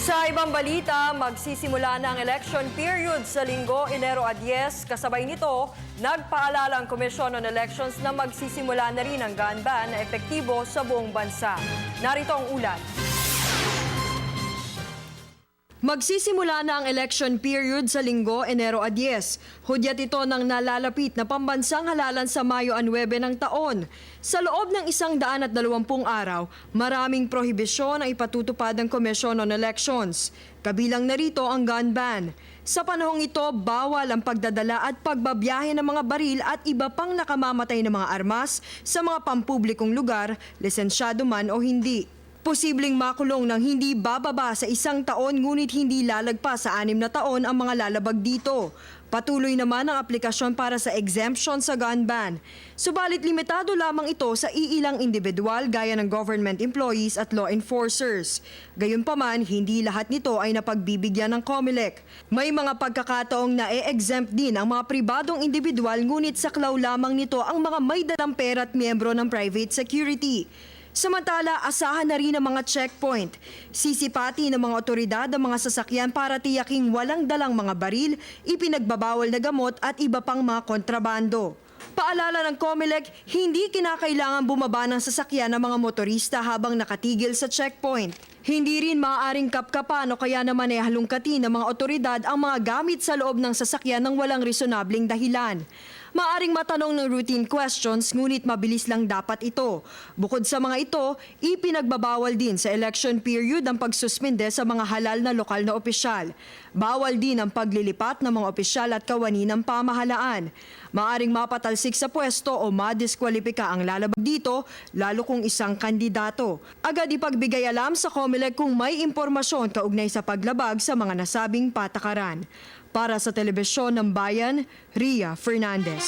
Sa ibang balita, magsisimula na ang election period sa Linggo, Enero a 10. Kasabay nito, nagpaalala ang Commission on Elections na magsisimula na rin ang gun ban na epektibo sa buong bansa. Narito ang ulat. Magsisimula na ang election period sa Linggo, Enero a 10. Hudyat ito ng nalalapit na pambansang halalan sa Mayo 9 ng taon. Sa loob ng 120 araw, maraming prohibisyon ang ipatutupad ng Commission on Elections. Kabilang narito ang gun ban. Sa panahong ito, bawal ang pagdadala at pagbabiyahe ng mga baril at iba pang nakamamatay na mga armas sa mga pampublikong lugar, lisensyado man o hindi. Posibleng makulong ng hindi bababa sa 1 taon ngunit hindi lalagpas sa 6 na taon ang mga lalabag dito. Patuloy naman ang aplikasyon para sa exemption sa gun ban. Subalit limitado lamang ito sa iilang individual gaya ng government employees at law enforcers. Gayunpaman, hindi lahat nito ay napagbibigyan ng COMELEC. May mga pagkakataong na-exempt din ang mga pribadong individual ngunit saklaw lamang nito ang mga may dalang pera at miyembro ng private security. Samantala, asahan na rin ang mga checkpoint. Sisipati ng mga otoridad ang mga sasakyan para tiyaking walang dalang mga baril, ipinagbabawal na gamot at iba pang mga kontrabando. Paalala ng COMELEC, hindi kinakailangan bumaba ng sasakyan ng mga motorista habang nakatigil sa checkpoint. Hindi rin maaaring kapkapan o kaya naman ay halungkatin ng mga otoridad ang mga gamit sa loob ng sasakyan ng walang resonabling dahilan. Maaring matanong ng routine questions ngunit mabilis lang dapat ito. Bukod sa mga ito, ipinagbabawal din sa election period ang pagsuspende sa mga halal na lokal na opisyal. Bawal din ang paglilipat ng mga opisyal at kawani ng pamahalaan. Maaring mapatalsik sa pwesto o madiskwalipika ang lalabag dito, lalo kung isang kandidato. Agad ipagbigay alam sa COMELEC kung may impormasyon kaugnay sa paglabag sa mga nasabing patakaran. Para sa Telebisyon ng Bayan, Ria Fernandez.